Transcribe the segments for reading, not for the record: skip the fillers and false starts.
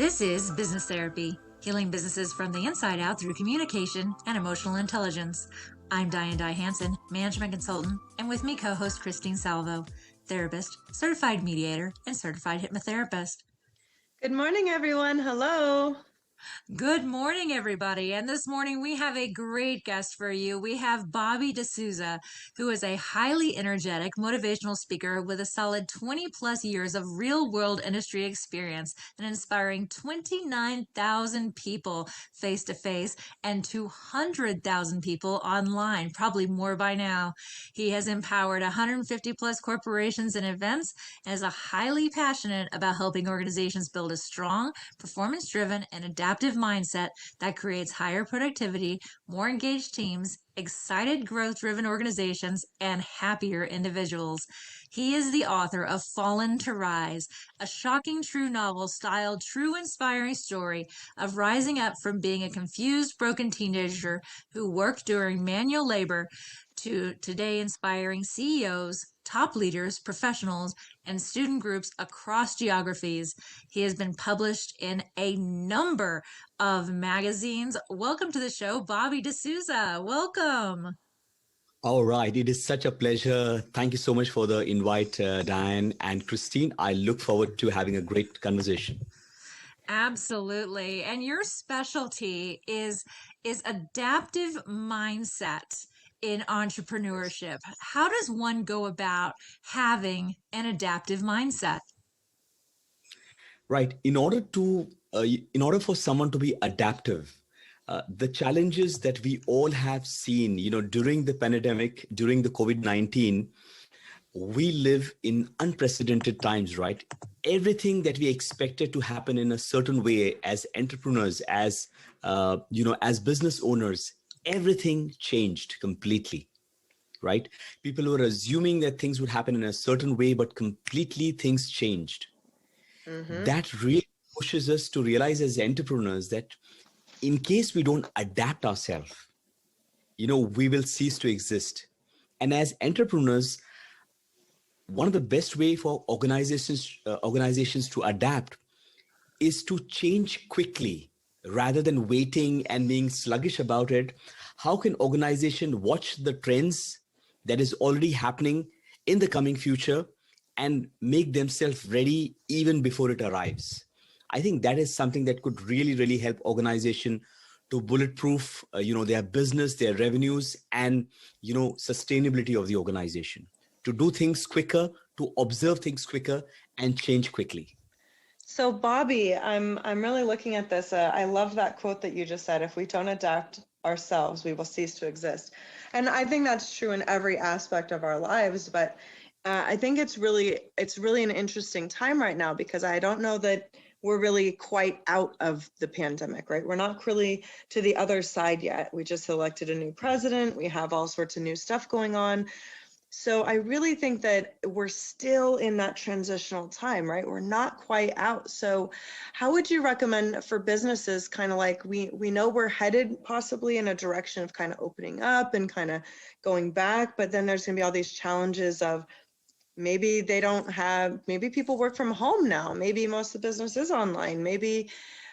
This is Business Therapy, healing businesses from the inside out through communication and emotional intelligence. I'm Diane Dye Hansen, management consultant, and with me co-host Christine Salvo, therapist, certified mediator, and certified hypnotherapist. Good morning, everyone. Hello. Good morning, everybody. And this morning we have a great guest for you. We have Bobby Dsouza, who is a highly energetic motivational speaker with a solid 20 plus years of real world industry experience and inspiring 29,000 people face to face and 200,000 people online, probably more by now. He has empowered 150 plus corporations and events and is highly passionate about helping organizations build a strong, performance driven, and adaptive mindset that creates higher productivity, more engaged teams, excited growth-driven organizations, and happier individuals. He is the author of Fallen to Rise, a shocking true novel styled true inspiring story of rising up from being a confused, broken teenager who worked during manual labor to today inspiring CEOs, top leaders, professionals, and student groups across geographies. He has been published in a number of magazines. Welcome to the show, Bobby Dsouza. Welcome. All right. It is such a pleasure. Thank you so much for the invite, Diane and Christine. I look forward to having a great conversation. Absolutely. And your specialty is adaptive mindset in Yes. entrepreneurship. How does one go about having an adaptive mindset? Right. In order for someone to be adaptive, the challenges that we all have seen, during the pandemic, during the COVID-19, we live in unprecedented times, right? Everything that we expected to happen in a certain way as entrepreneurs, as business owners, everything changed completely, right? People were assuming that things would happen in a certain way, but completely things changed. Mm-hmm. That really pushes us to realize as entrepreneurs that in case we don't adapt ourselves, we will cease to exist. And as entrepreneurs, one of the best way for organizations to adapt is to change quickly rather than waiting and being sluggish about it. How can organization watch the trends that is already happening in the coming future and make themselves ready even before it arrives? I think that is something that could really, really help organization to bulletproof, their business, their revenues, and, sustainability of the organization, to do things quicker, to observe things quicker, and change quickly. So, Bobby, I'm really looking at this. I love that quote that you just said. If we don't adapt ourselves, we will cease to exist. And I think that's true in every aspect of our lives. But I think it's really an interesting time right now because I don't know that we're really quite out of the pandemic, right? We're not really to the other side yet. We just elected a new president. We have all sorts of new stuff going on. So I really think that we're still in that transitional time, right? We're not quite out. So how would you recommend for businesses, kind of like we know we're headed possibly in a direction of kind of opening up and kind of going back, but then there's going to be all these challenges of maybe maybe people work from home now. Maybe most of the business is online.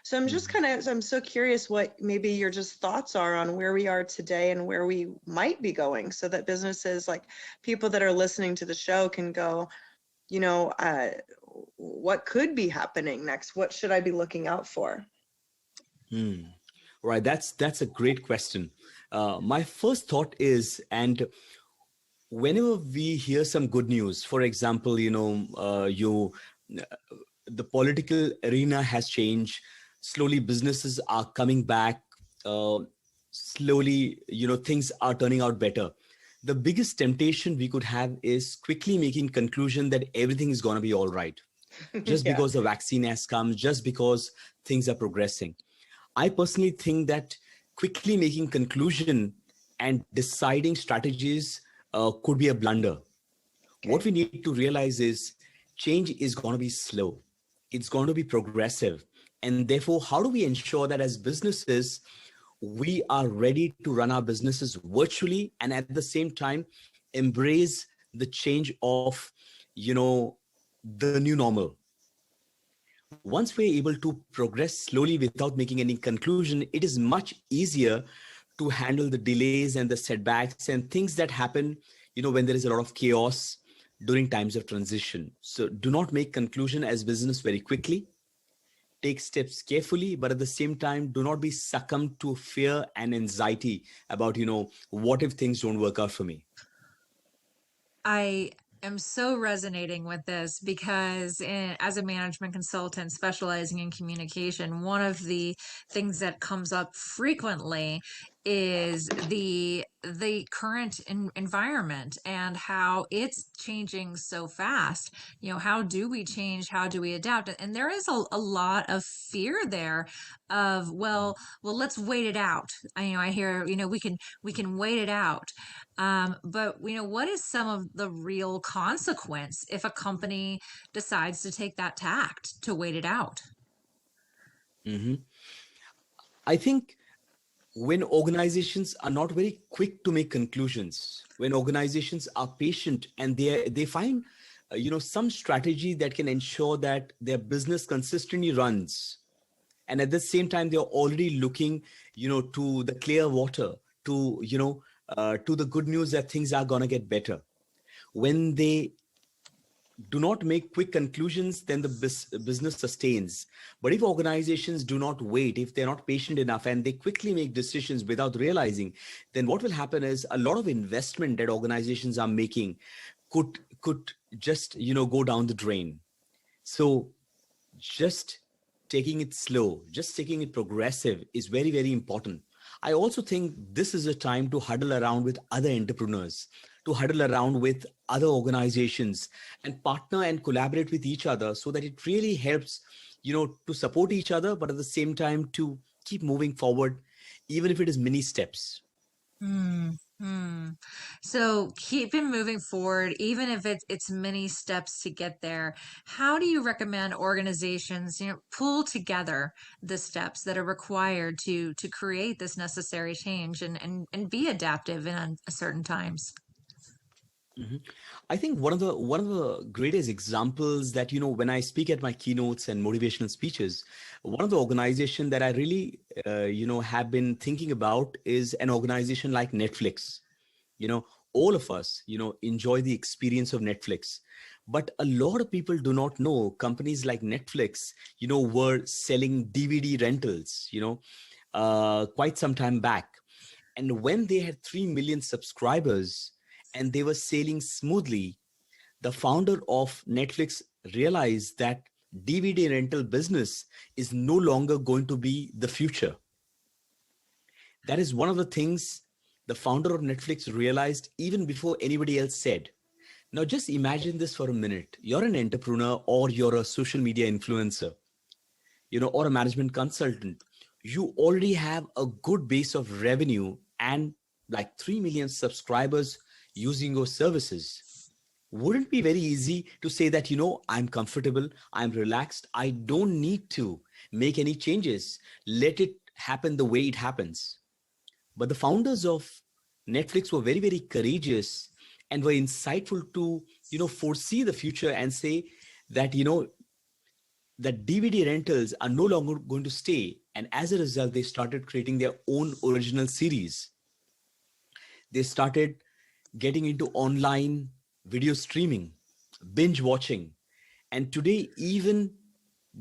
So I'm so curious what maybe your just thoughts are on where we are today and where we might be going so that businesses, like people that are listening to the show, can go, what could be happening next? What should I be looking out for? Right. That's a great question. My first thought is, and whenever we hear some good news, for example, the political arena has changed. Slowly, businesses are coming back. Slowly, things are turning out better. The biggest temptation we could have is quickly making conclusion that everything is going to be all right, just Yeah. because the vaccine has come, just because things are progressing. I personally think that quickly making conclusion and deciding strategies could be a blunder. What Okay. we need to realize is change is going to be slow. It's going to be progressive. And therefore, how do we ensure that as businesses, we are ready to run our businesses virtually and at the same time embrace the change of, the new normal? once we're able to progress slowly without making any conclusion, it is much easier to handle the delays and the setbacks and things that happen, when there is a lot of chaos during times of transition. So do not make conclusion as business very quickly. Take steps carefully, but at the same time, do not be succumbed to fear and anxiety about, what if things don't work out for me? I am so resonating with this because as a management consultant specializing in communication, one of the things that comes up frequently is the current environment and how it's changing so fast. How do we change? How do we adapt? And there is a lot of fear there of, well, let's wait it out. I hear, we can wait it out. But what is some of the real consequence if a company decides to take that tact to wait it out? Mhm. I think when organizations are not very quick to make conclusions, when organizations are patient and they find some strategy that can ensure that their business consistently runs, and at the same time they're already looking to the clear water, to the good news that things are going to get better. When they do not make quick conclusions, then the business sustains. But if organizations do not wait, if they're not patient enough and they quickly make decisions without realizing, then what will happen is a lot of investment that organizations are making could just go down the drain. So just taking it slow, just taking it progressive is very, very important. I also think this is a time to huddle around with other entrepreneurs, to huddle around with other organizations and partner and collaborate with each other so that it really helps, to support each other, but at the same time to keep moving forward, even if it is mini steps. Hmm. Hmm. So keeping moving forward, even if it's many steps to get there, how do you recommend organizations, pull together the steps that are required to create this necessary change and be adaptive in certain times? Mhm. I think one of the greatest examples that when I speak at my keynotes and motivational speeches, one of the organization that I really have been thinking about is an organization like Netflix. You know, all of us enjoy the experience of Netflix, but a lot of people do not know companies like Netflix were selling DVD rentals. Quite some time back, and when they had 3 million subscribers and they were sailing smoothly, the founder of Netflix realized that DVD rental business is no longer going to be the future. That is one of the things the founder of Netflix realized even before anybody else said. Now, just imagine this for a minute. You're an entrepreneur or you're a social media influencer, or a management consultant. You already have a good base of revenue and like 3 million subscribers using your services. Wouldn't it be very easy to say that, I'm comfortable, I'm relaxed, I don't need to make any changes. Let it happen the way it happens. But the founders of Netflix were very, very courageous and were insightful to, foresee the future and say that, that DVD rentals are no longer going to stay. And as a result, they started creating their own original series. They started getting into online video streaming, binge watching. And today, even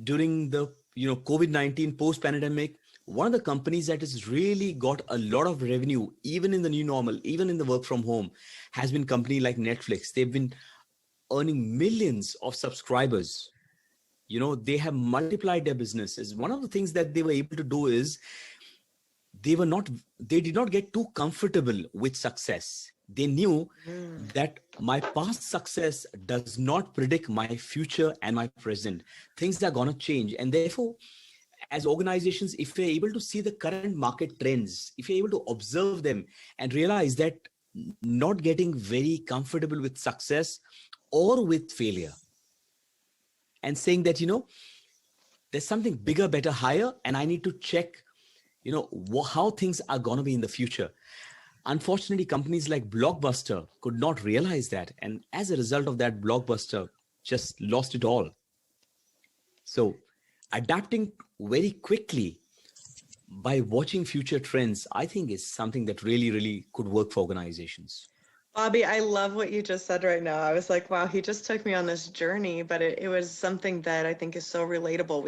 during the COVID-19 post-pandemic, one of the companies that has really got a lot of revenue, even in the new normal, even in the work from home, has been company like Netflix. They've been earning millions of subscribers. They have multiplied their businesses. One of the things that they were able to do is they did not get too comfortable with success. They knew that my past success does not predict my future and my present. Things are going to change. And therefore, as organizations, if we're able to see the current market trends, if you're able to observe them and realize that not getting very comfortable with success or with failure and saying that, there's something bigger, better, higher, and I need to check, how things are going to be in the future. Unfortunately, companies like Blockbuster could not realize that. And as a result of that, Blockbuster just lost it all. So adapting very quickly by watching future trends, I think is something that really, really could work for organizations. Bobby, I love what you just said right now. I was like, wow, he just took me on this journey, but it was something that I think is so relatable.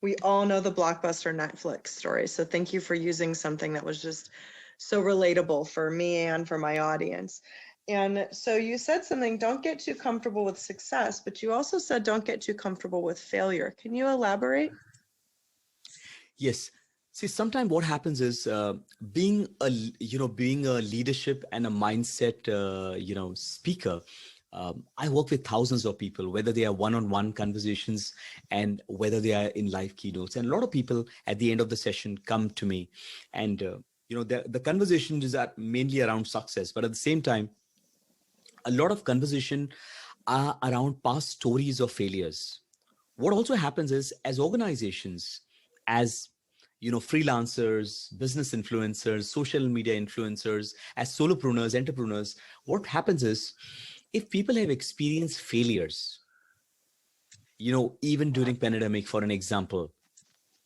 We all know the blockbuster Netflix story. So thank you for using something that was just so relatable for me and for my audience. And so you said something, don't get too comfortable with success, but you also said don't get too comfortable with failure. Can you elaborate? Yes. See, sometimes what happens is being a leadership and a mindset, speaker. I work with thousands of people, whether they are one-on-one conversations and whether they are in live keynotes. And a lot of people at the end of the session come to me, and the conversations are mainly around success, but at the same time, a lot of conversation are around past stories of failures. What also happens is, as organizations, as freelancers, business influencers, social media influencers, as solopreneurs, entrepreneurs, what happens is, if people have experienced failures, even during pandemic, for an example,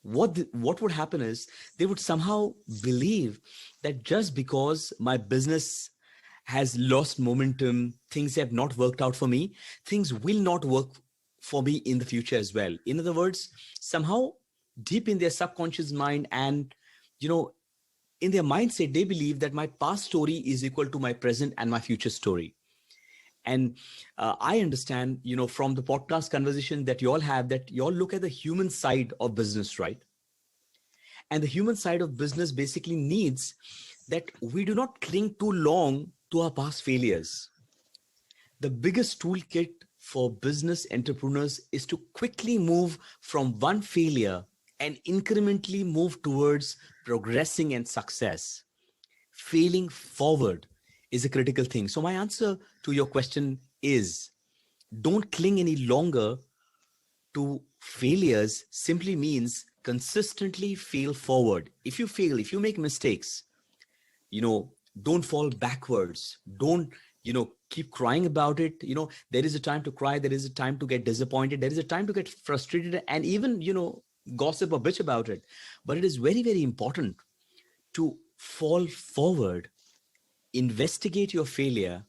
what would happen is they would somehow believe that just because my business has lost momentum, things have not worked out for me, things will not work for me in the future as well. In other words, somehow deep in their subconscious mind and in their mindset, they believe that my past story is equal to my present and my future story. And I understand, from the podcast conversation that you all have, that you all look at the human side of business, right? And the human side of business basically needs that we do not cling too long to our past failures. The biggest toolkit for business entrepreneurs is to quickly move from one failure and incrementally move towards progressing and success. Failing forward is a critical thing. So my answer to your question is, don't cling any longer to failures. Simply means consistently fail forward. If you fail, if you make mistakes, don't fall backwards. Don't, keep crying about it. There is a time to cry. There is a time to get disappointed. There is a time to get frustrated and even, gossip or bitch about it. But it is very, very important to fall forward, investigate your failure,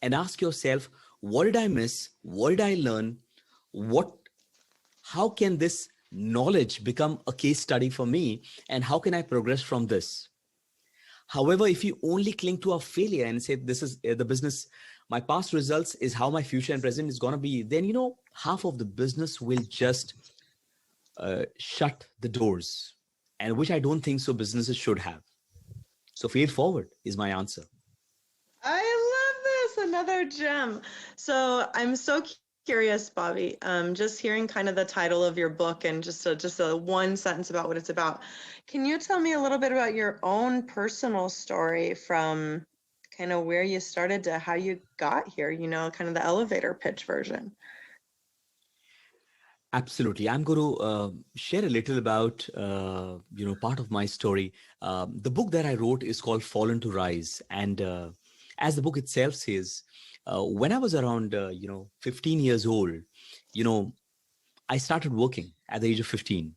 and ask yourself, what did I miss? What did I learn? How can this knowledge become a case study for me? And how can I progress from this? However, if you only cling to a failure and say, this is the business, my past results is how my future and present is going to be, then, half of the business will just shut the doors, and which I don't think so businesses should have. So fail forward is my answer. I love this. Another gem. So I'm so curious, Bobby. Just hearing kind of the title of your book and just a one sentence about what it's about. Can you tell me a little bit about your own personal story from kind of where you started to how you got here? Kind of the elevator pitch version. Absolutely. I'm going to share a little about, part of my story. The book that I wrote is called Fallen to Rise. And as the book itself says, when I was around, 15 years old, I started working at the age of 15,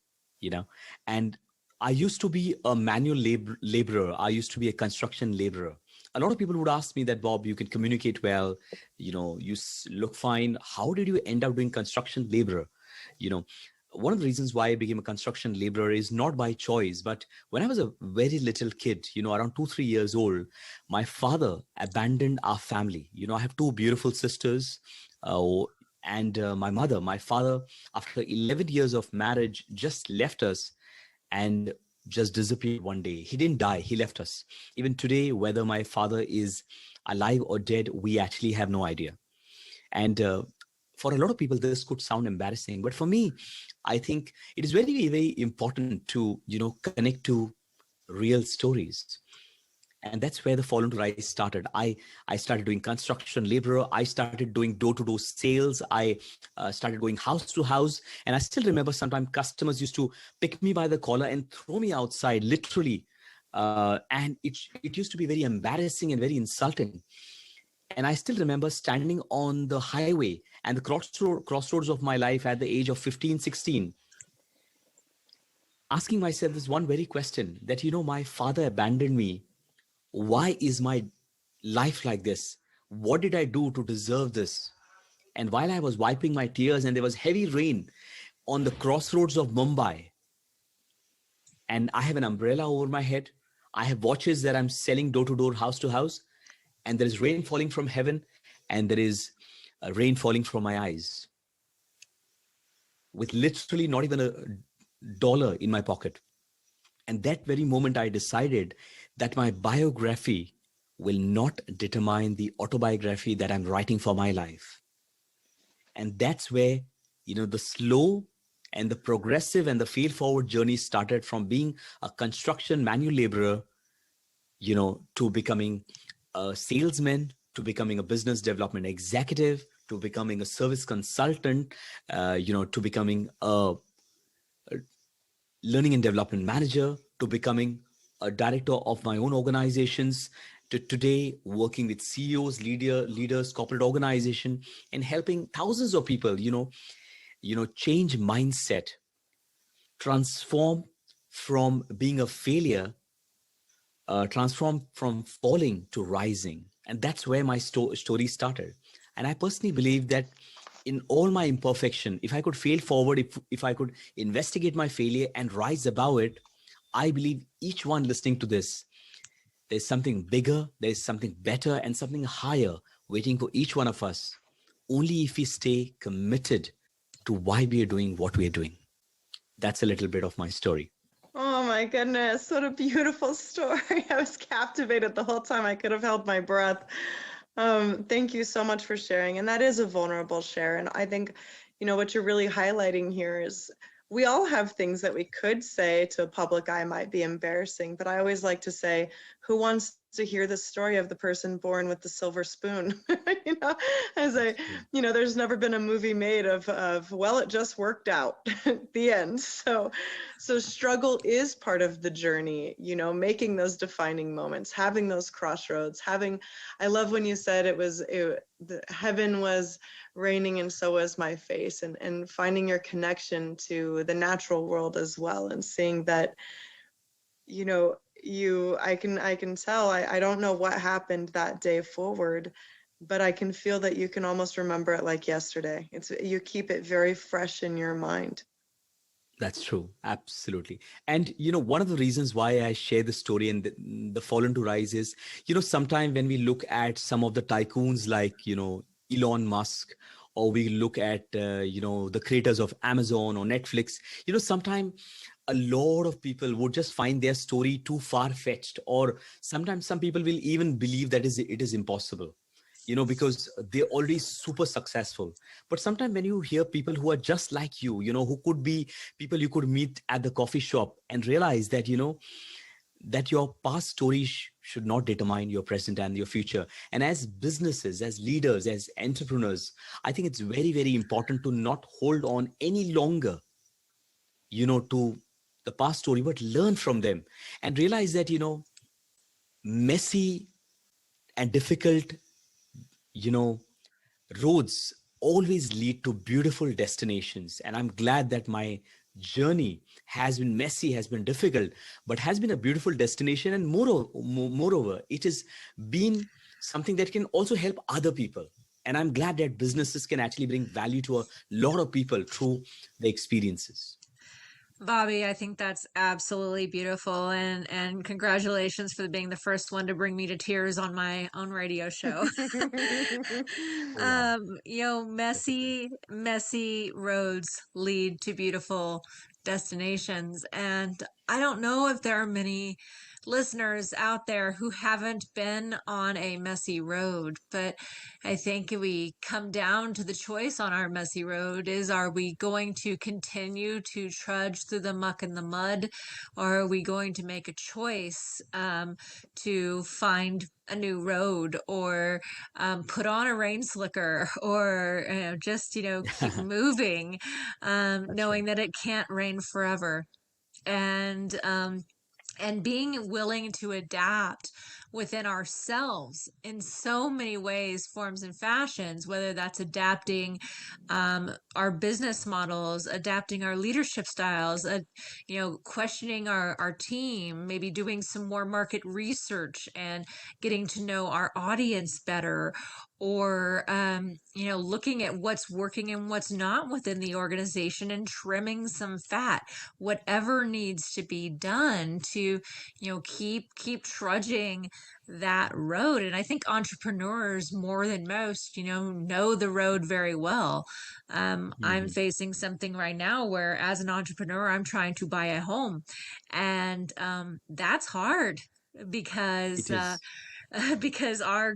and I used to be a manual laborer. I used to be a construction laborer. A lot of people would ask me that, Bob, you can communicate well, you look fine. How did you end up doing construction laborer? One of the reasons why I became a construction laborer is not by choice, but when I was a very little kid, around 2, 3 years old, my father abandoned our family. I have two beautiful sisters, and my father, after 11 years of marriage, just left us and just disappeared one day. He didn't die, he left us. Even today, whether my father is alive or dead, we actually have no idea. And for a lot of people, this could sound embarrassing, but for me, I think it is very, very important to, connect to real stories. And that's where the Fallen to Rise started. I started doing construction laborer. I started doing door-to-door sales. I started going house to house. And I still remember sometimes customers used to pick me by the collar and throw me outside, literally. And it used to be very embarrassing and very insulting. And I still remember standing on the highway and the crossroads of my life at the age of 15, 16. asking myself this one very question that, my father abandoned me. Why is my life like this? What did I do to deserve this? And while I was wiping my tears and there was heavy rain on the crossroads of Mumbai, and I have an umbrella over my head, I have watches that I'm selling door to door, house to house, and there is rain falling from heaven, and there is rain falling from my eyes, with literally not even a dollar in my pocket. And that very moment, I decided that my biography will not determine the autobiography that I'm writing for my life. And that's where, the slow and the progressive and the fail forward journey started, from being a construction manual laborer, to becoming a salesman, to becoming a business development executive, to becoming a service consultant, to becoming a learning and development manager, to becoming a director of my own organizations, to today working with CEOs, leaders, corporate organization, and helping thousands of people, change mindset, transform from being a failure, transform from falling to rising. And that's where my story started. And I personally believe that in all my imperfection, if I could fail forward, if I could investigate my failure and rise above it, I believe each one listening to this, there's something bigger, there's something better, and something higher waiting for each one of us, only if we stay committed to why we are doing what we are doing. That's a little bit of my story. Oh my goodness, what a beautiful story. I was captivated the whole time. I could have held my breath. Thank you so much for sharing. And that is a vulnerable share. And I think, what you're really highlighting here is we all have things that we could say to a public eye might be embarrassing, but I always like to say, who wants to hear the story of the person born with the silver spoon? There's never been a movie made of well, it just worked out, the end. So struggle is part of the journey, making those defining moments, having those crossroads, I love when you said the heaven was raining and so was my face, and finding your connection to the natural world as well, and seeing that, I can tell, I don't know what happened that day forward, but I can feel that you can almost remember it like yesterday. You keep it very fresh in your mind. That's true. Absolutely. And, one of the reasons why I share the story and the fallen to rise is, sometimes when we look at some of the tycoons like, Elon Musk, or we look at, the creators of Amazon or Netflix, sometimes a lot of people would just find their story too far-fetched, or sometimes some people will even believe that it is impossible, because they're already super successful. But sometimes when you hear people who are just like you, who could be people you could meet at the coffee shop, and realize that, that your past story should not determine your present and your future. And as businesses, as leaders, as entrepreneurs, I think it's very, very important to not hold on any longer, to the past story, but learn from them and realize that, messy and difficult, roads always lead to beautiful destinations. And I'm glad that my journey has been messy, has been difficult, but has been a beautiful destination. And moreover, it has been something that can also help other people. And I'm glad that businesses can actually bring value to a lot of people through the experiences. Bobby, I think that's absolutely beautiful, and congratulations for being the first one to bring me to tears on my own radio show. Oh, wow. That's great. Messy roads lead to beautiful destinations, and I don't know if there are many listeners out there who haven't been on a messy road, but I think we come down to the choice on our messy road is, are we going to continue to trudge through the muck and the mud, or are we going to make a choice to find a new road, or put on a rain slicker, or just keep moving, That's right. knowing that it can't rain forever, and being willing to adapt within ourselves in so many ways, forms, and fashions, whether that's adapting our business models, adapting our leadership styles, questioning our team, maybe doing some more market research and getting to know our audience better, or looking at what's working and what's not within the organization and trimming some fat, whatever needs to be done to keep trudging that road. And I think entrepreneurs, more than most, know the road very well. I'm Mhm. facing something right now where, as an entrepreneur, I'm trying to buy a home, and that's hard because It is. because our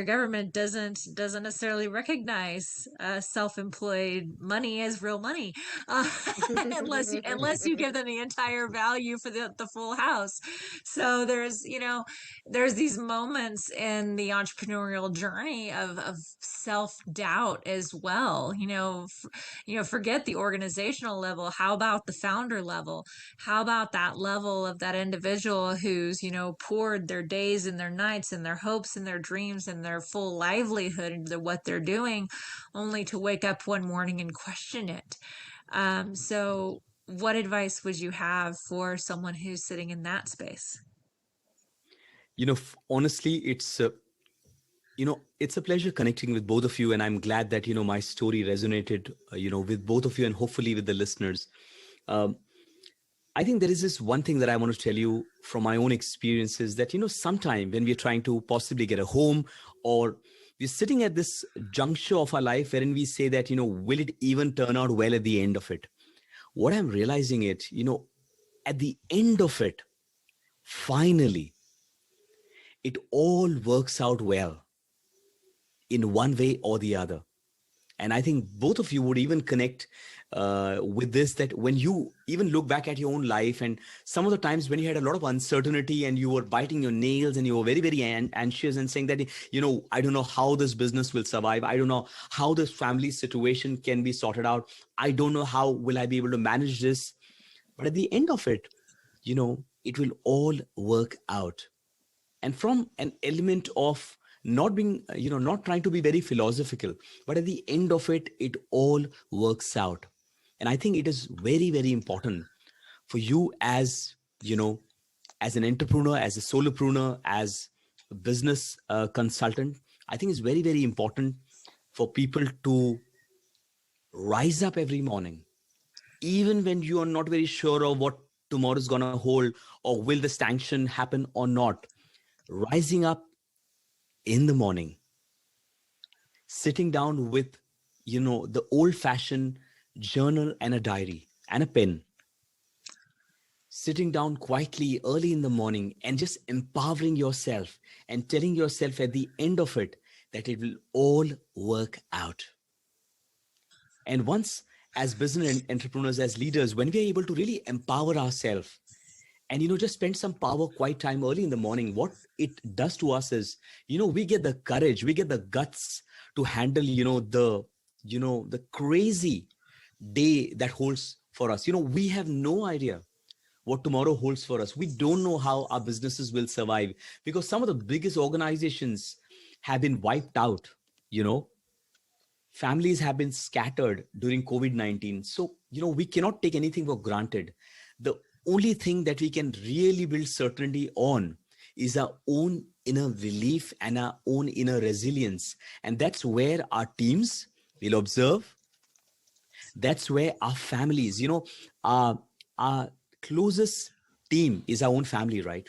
government doesn't necessarily recognize self-employed money as real money, uh, unless you give them the entire value for the full house. So there's these moments in the entrepreneurial journey of self-doubt as well. Forget the organizational level. How about the founder level? How about that level of that individual who's, poured their days and their nights and their hopes and their dreams and their full livelihood into what they're doing, only to wake up one morning and question it? So what advice would you have for someone who's sitting in that space? Honestly, it's a pleasure connecting with both of you, and I'm glad that my story resonated with both of you, and hopefully with the listeners. um, I think there is this one thing that I want to tell you from my own experiences, that sometime when we're trying to possibly get a home, or we're sitting at this juncture of our life wherein we say that will it even turn out well at the end of it? What I'm realizing it, at the end of it, finally, it all works out well in one way or the other. And I think both of you would even connect with this, that when you even look back at your own life, and some of the times when you had a lot of uncertainty and you were biting your nails and you were very, very anxious and saying that, I don't know how this business will survive. I don't know how this family situation can be sorted out. I don't know how will I be able to manage this. But at the end of it, it will all work out. And from an element of not being, not trying to be very philosophical, but at the end of it, it all works out. And I think it is very, very important for you as, as an entrepreneur, as a solopreneur, as a business consultant. I think it's very, very important for people to rise up every morning, even when you are not very sure of what tomorrow is going to hold, or will the sanction happen or not. Rising up in the morning, sitting down with, the old fashioned journal and a diary and a pen, sitting down quietly early in the morning and just empowering yourself and telling yourself at the end of it that it will all work out. And once, as business entrepreneurs, as leaders, when we are able to really empower ourselves and just spend some power quiet time early in the morning, what it does to us is, we get the courage, we get the guts to handle the crazy day that holds for us. We have no idea what tomorrow holds for us. We don't know how our businesses will survive, because some of the biggest organizations have been wiped out. you know Families have been scattered during COVID-19. So, we cannot take anything for granted. The only thing that we can really build certainty on is our own inner belief and our own inner resilience. And that's where our teams will observe. That's where our families, our closest team is our own family, right?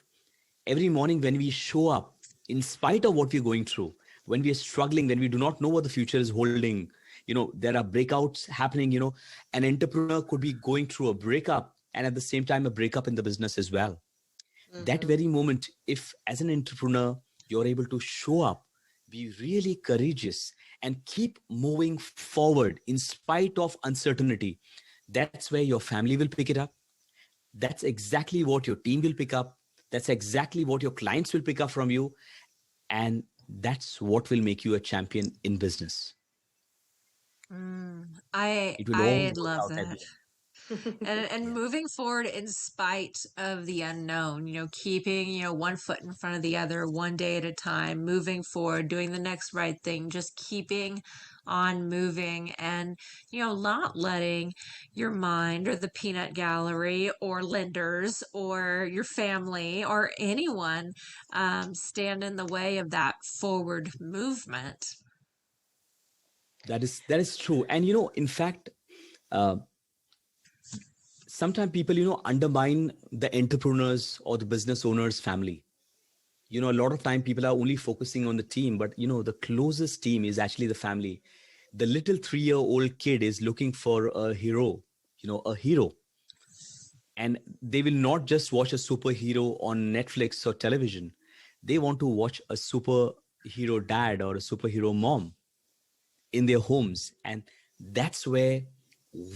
Every morning when we show up, in spite of what we're going through, when we are struggling, when we do not know what the future is holding, there are breakouts happening. An entrepreneur could be going through a breakup and at the same time a breakup in the business as well. That Mhm. very moment, if as an entrepreneur you're able to show up, be really courageous and keep moving forward in spite of uncertainty, that's where your family will pick it up. That's exactly what your team will pick up. That's exactly what your clients will pick up from you. And that's what will make you a champion in business. Mm, I It will all I work love out at that. the end. and Yeah. moving forward in spite of the unknown, keeping, one foot in front of the other, one day at a time, moving forward, doing the next right thing, just keeping on moving and, not letting your mind or the peanut gallery or lenders or your family or anyone stand in the way of that forward movement. That is true. And in fact, uh, sometimes people undermine the entrepreneurs or the business owners family. A lot of time people are only focusing on the team, but the closest team is actually the family. The little 3-year-old kid is looking for a hero, a hero. And they will not just watch a superhero on Netflix or television. They want to watch a superhero dad or a superhero mom in their homes. And that's where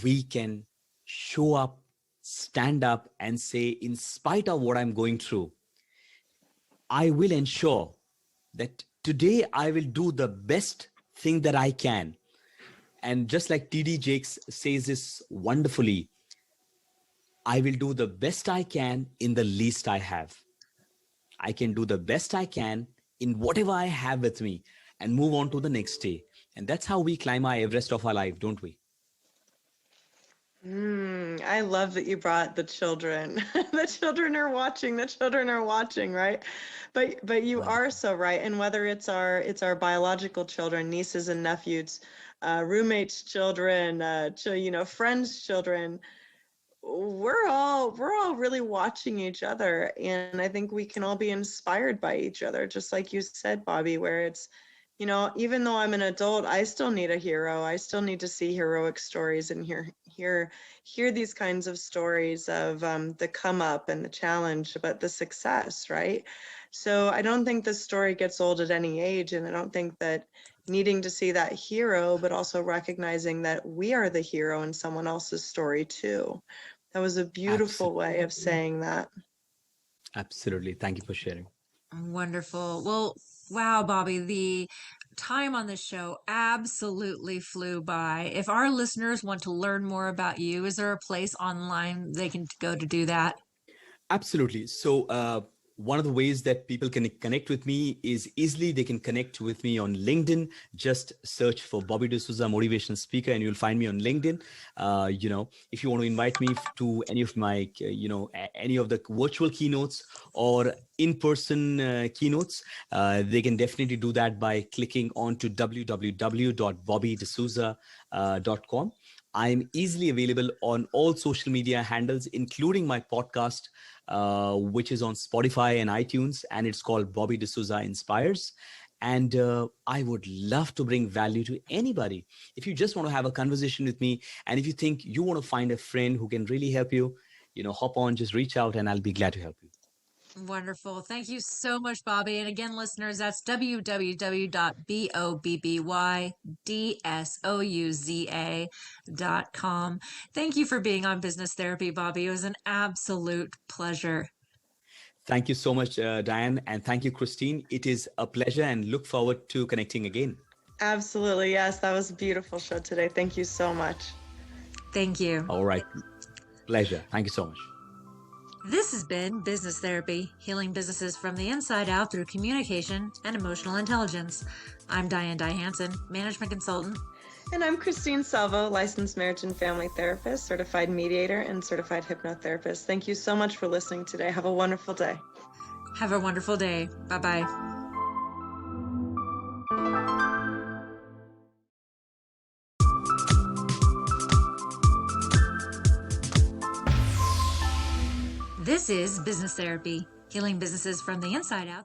we can show up, stand up, and say, in spite of what I'm going through, I will ensure that today I will do the best thing that I can. And just like TD Jakes says this wonderfully, I will do the best I can in the least I have. I can do the best I can in whatever I have with me and move on to the next day. And that's how we climb our Everest of our life, don't we? I love that you brought the children. The children are watching. The children are watching, right? But you are Wonderful. so right. And whether it's our biological children, nieces and nephews, roommates' children, friends' children, we're all really watching each other, and I think we can all be inspired by each other, just like you said, Bobby, where it's, even though I'm an adult, I still need a hero. I still need to see heroic stories and hear these kinds of stories of the come up and the challenge, but the success, right? So I don't think this story gets old at any age, and I don't think that needing to see that hero, but also recognizing that we are the hero in someone else's story too. That was a beautiful way Absolutely. of saying that. Absolutely. Thank you for sharing. Wonderful. Well, wow, Bobby, the time on the show absolutely flew by. If our listeners want to learn more about you, is there a place online they can go to do that? Absolutely. So, one of the ways that people can connect with me is easily they can connect with me on LinkedIn. Just search for Bobby Dsouza, motivational speaker, and you'll find me on LinkedIn. If you want to invite me to any of my, any of the virtual keynotes or in-person keynotes, they can definitely do that by clicking on to www.bobbydsouza.com. I'm easily available on all social media handles, including my podcast, which is on Spotify and iTunes, and it's called Bobby Dsouza Inspires. And I would love to bring value to anybody. If you just want to have a conversation with me, and if you think you want to find a friend who can really help you, hop on, just reach out, and I'll be glad to help you. Wonderful. Thank you so much, Bobby. And again, listeners, that's www.bobbydsouza.com. Thank you for being on Business Therapy, Bobby. It was an absolute pleasure. Thank you so much, Diane. And thank you, Christine. It is a pleasure and look forward to connecting again. Absolutely. Yes, that was a beautiful show today. Thank you so much. Thank you. All right. Pleasure. Thank you so much. This has been Business Therapy, healing businesses from the inside out through communication and emotional intelligence. I'm Diane Dye Hansen, management consultant. And I'm Christine Salvo, licensed marriage and family therapist, certified mediator, and certified hypnotherapist. Thank you so much for listening today. Have a wonderful day. Have a wonderful day. Bye-bye. This is Business Therapy, healing businesses from the inside out.